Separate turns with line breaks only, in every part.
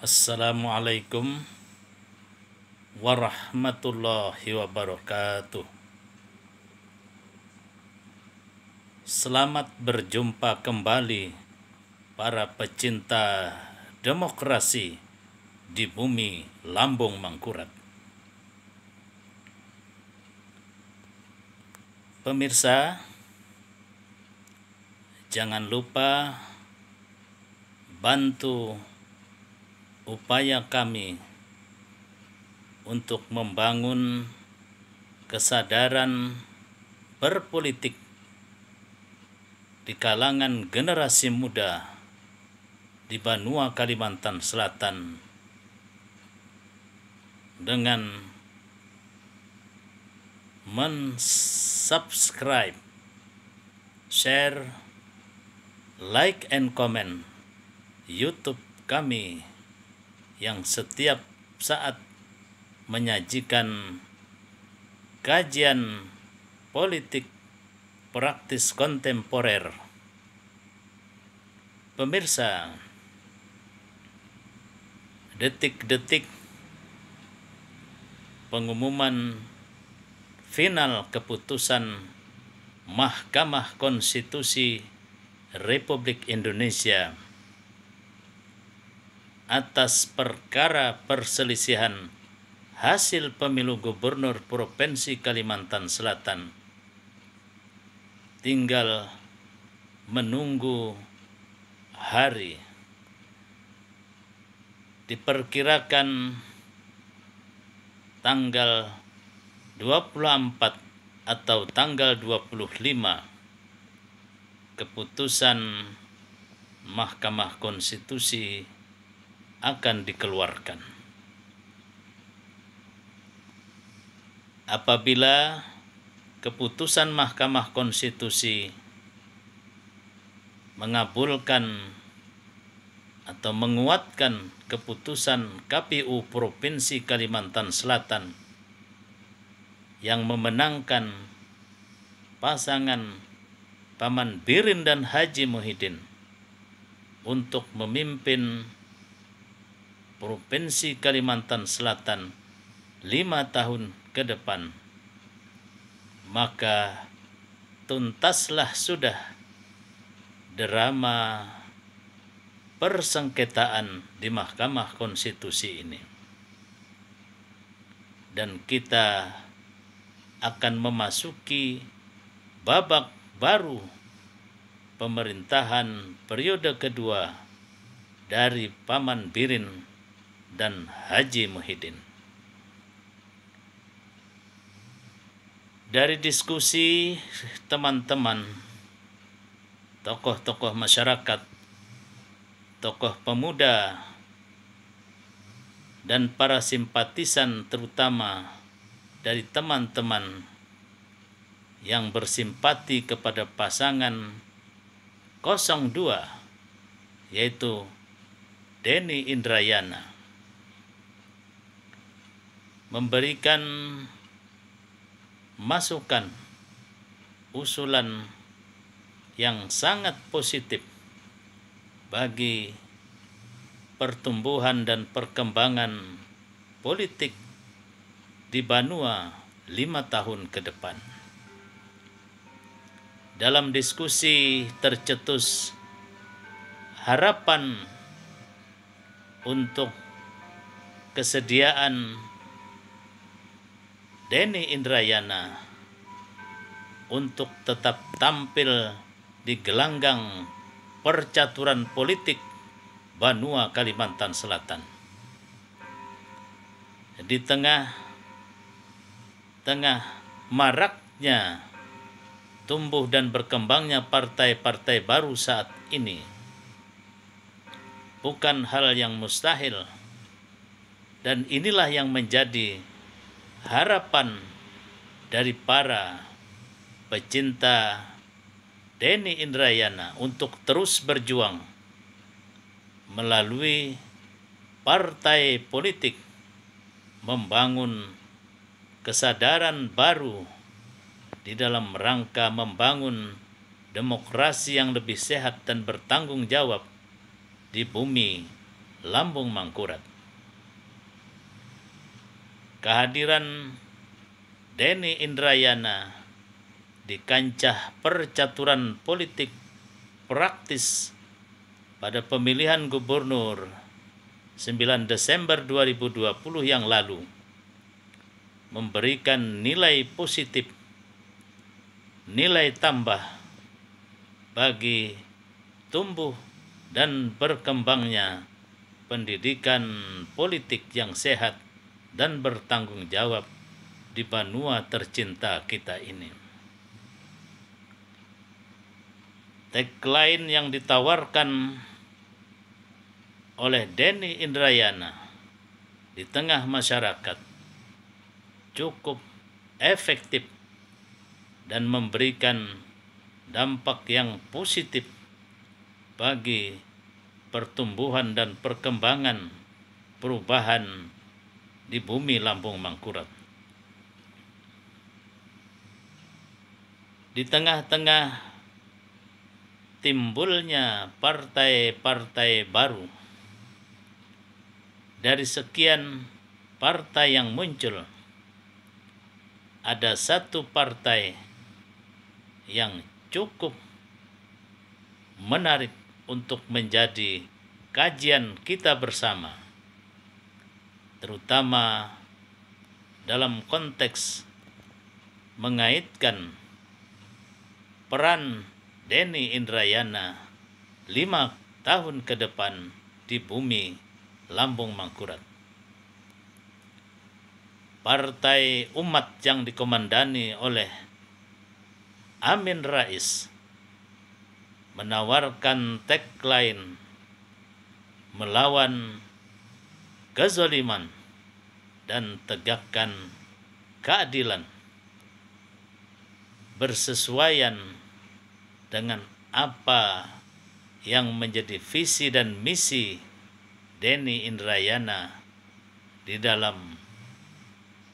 Assalamualaikum warahmatullahi wabarakatuh. Selamat berjumpa kembali para pecinta demokrasi di bumi lambung Mangkurat. Pemirsa, jangan lupa bantu upaya kami untuk membangun kesadaran berpolitik di kalangan generasi muda di Banua Kalimantan Selatan dengan mensubscribe, share, like, and comment YouTube kami yang setiap saat menyajikan kajian politik praktis kontemporer. Pemirsa, detik-detik pengumuman final keputusan Mahkamah Konstitusi Republik Indonesia atas perkara perselisihan hasil pemilu gubernur Provinsi Kalimantan Selatan tinggal menunggu hari. Diperkirakan tanggal 24 atau tanggal 25 keputusan Mahkamah Konstitusi akan dikeluarkan. Apabila keputusan Mahkamah Konstitusi mengabulkan atau menguatkan keputusan KPU Provinsi Kalimantan Selatan yang memenangkan pasangan Paman Birin dan Haji Muhyiddin untuk memimpin Provinsi Kalimantan Selatan 5 tahun ke depan, maka tuntaslah sudah drama persengketaan di Mahkamah Konstitusi ini. Dan kita akan memasuki babak baru pemerintahan periode kedua dari Paman Birin dan Haji Muhyiddin. Dari diskusi teman-teman, tokoh-tokoh masyarakat, tokoh pemuda, dan para simpatisan terutama dari teman-teman yang bersimpati kepada pasangan 02, yaitu Denny Indrayana, memberikan masukan, usulan yang sangat positif bagi pertumbuhan dan perkembangan politik di Banua 5 tahun ke depan. Dalam diskusi tercetus harapan untuk kesediaan Denny Indrayana untuk tetap tampil di gelanggang percaturan politik Banua Kalimantan Selatan. Di tengah maraknya tumbuh dan berkembangnya partai-partai baru saat ini, bukan hal yang mustahil, dan inilah yang menjadi harapan dari para pecinta Denny Indrayana untuk terus berjuang melalui partai politik membangun kesadaran baru di dalam rangka membangun demokrasi yang lebih sehat dan bertanggung jawab di bumi Lambung Mangkurat. Kehadiran Denny Indrayana di kancah percaturan politik praktis pada pemilihan gubernur 9 Desember 2020 yang lalu memberikan nilai positif, nilai tambah bagi tumbuh dan berkembangnya pendidikan politik yang sehat dan bertanggung jawab di Banua tercinta kita ini. Tagline yang ditawarkan oleh Denny Indrayana di tengah masyarakat cukup efektif dan memberikan dampak yang positif bagi pertumbuhan dan perkembangan perubahan di bumi Lampung Mangkurat. Di tengah-tengah timbulnya partai-partai baru, dari sekian partai yang muncul, ada satu partai yang cukup menarik untuk menjadi kajian kita bersama, terutama dalam konteks mengaitkan peran Denny Indrayana 5 tahun ke depan di bumi Lambung Mangkurat. Partai Umat yang dikomandani oleh Amin Rais menawarkan tagline melawan kezaliman dan tegakkan keadilan, bersesuaian dengan apa yang menjadi visi dan misi Denny Indrayana di dalam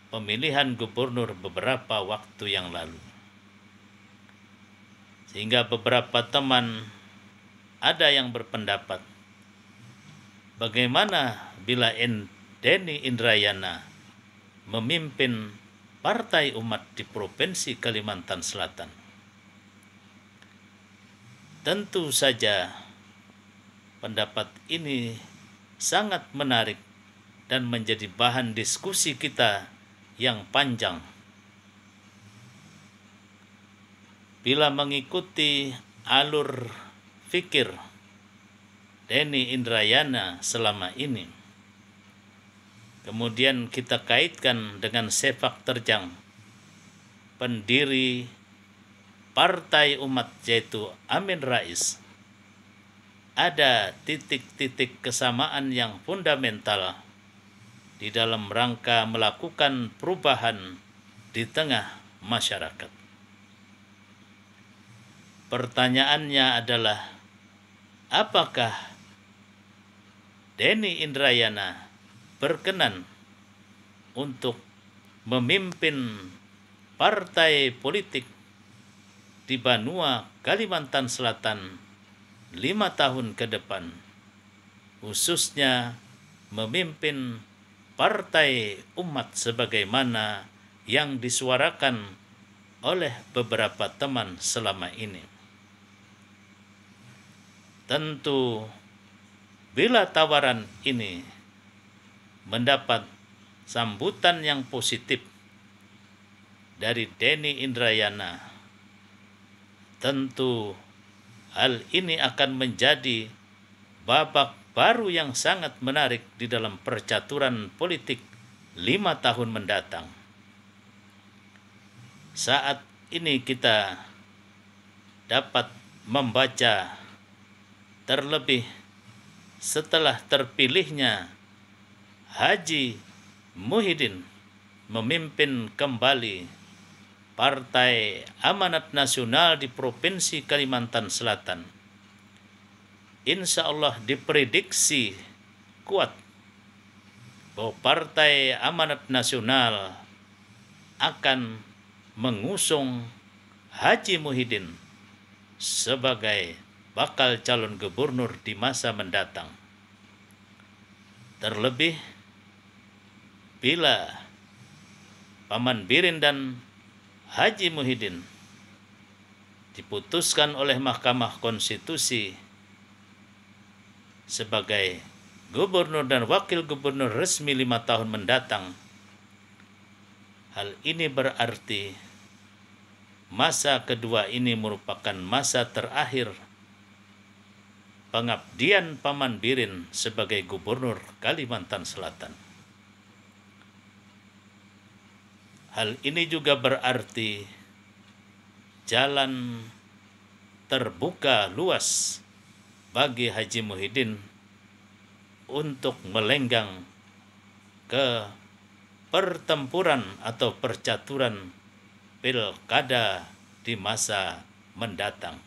pemilihan gubernur beberapa waktu yang lalu. Sehingga beberapa teman ada yang berpendapat, bagaimana bila Denny Indrayana memimpin Partai Umat di Provinsi Kalimantan Selatan? Tentu saja pendapat ini sangat menarik dan menjadi bahan diskusi kita yang panjang. Bila mengikuti alur fikir Denny Indrayana selama ini, kemudian kita kaitkan dengan sepak terjang pendiri Partai Umat yaitu Amin Rais, ada titik-titik kesamaan yang fundamental di dalam rangka melakukan perubahan di tengah masyarakat. Pertanyaannya adalah, apakah Denny Indrayana berkenan untuk memimpin partai politik di Banua, Kalimantan Selatan 5 tahun ke depan, khususnya memimpin Partai Umat sebagaimana yang disuarakan oleh beberapa teman selama ini. Tentu bila tawaran ini mendapat sambutan yang positif dari Denny Indrayana, tentu hal ini akan menjadi babak baru yang sangat menarik di dalam percaturan politik 5 tahun mendatang. Saat ini kita dapat membaca, terlebih setelah terpilihnya Haji Muhyiddin memimpin kembali Partai Amanat Nasional di Provinsi Kalimantan Selatan, insya Allah diprediksi kuat bahwa Partai Amanat Nasional akan mengusung Haji Muhyiddin sebagai bakal calon gubernur di masa mendatang. Terlebih bila Paman Birin dan Haji Muhyiddin diputuskan oleh Mahkamah Konstitusi sebagai gubernur dan wakil gubernur resmi 5 tahun mendatang, hal ini berarti masa kedua ini merupakan masa terakhir pengabdian Paman Birin sebagai gubernur Kalimantan Selatan. Hal ini juga berarti jalan terbuka luas bagi Haji Muhyiddin untuk melenggang ke pertempuran atau percaturan pilkada di masa mendatang.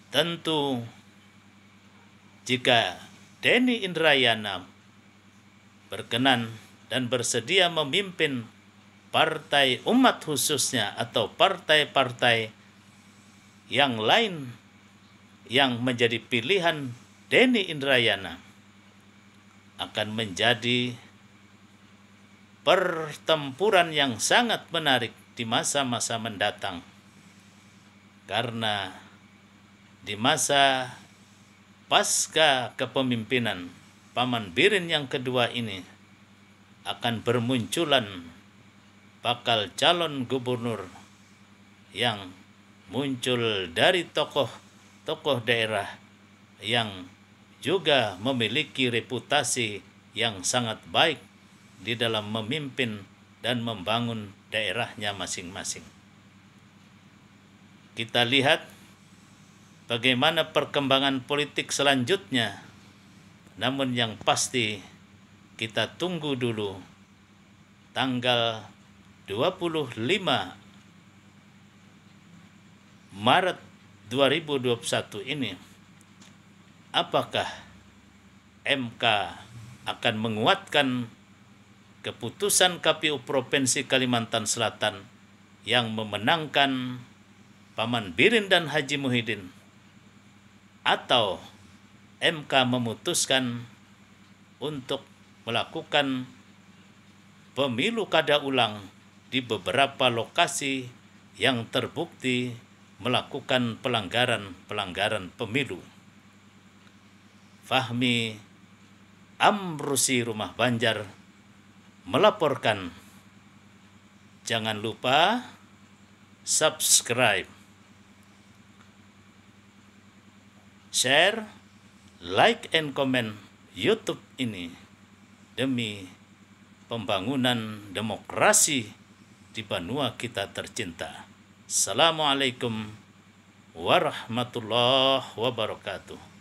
Tentu jika Denny Indrayana berkenan dan bersedia memimpin partai umat khususnya atau partai-partai yang lain yang menjadi pilihan Denny Indrayana, akan menjadi pertempuran yang sangat menarik di masa-masa mendatang. Karena di masa pasca kepemimpinan Paman Birin yang kedua ini akan bermunculan bakal calon gubernur yang muncul dari tokoh-tokoh daerah yang juga memiliki reputasi yang sangat baik di dalam memimpin dan membangun daerahnya masing-masing. Kita lihat bagaimana perkembangan politik selanjutnya, namun yang pasti kita tunggu dulu tanggal 25 Maret 2021 ini, apakah MK akan menguatkan keputusan KPU Provinsi Kalimantan Selatan yang memenangkan Paman Birin dan Haji Muhyiddin, atau MK memutuskan untuk melakukan pemilu kada ulang di beberapa lokasi yang terbukti melakukan pelanggaran pemilu. Fahmi Amrusi Rumah Banjar melaporkan. Jangan lupa subscribe, share, like, and comment YouTube ini demi pembangunan demokrasi di benua kita tercinta. Assalamualaikum warahmatullahi wabarakatuh.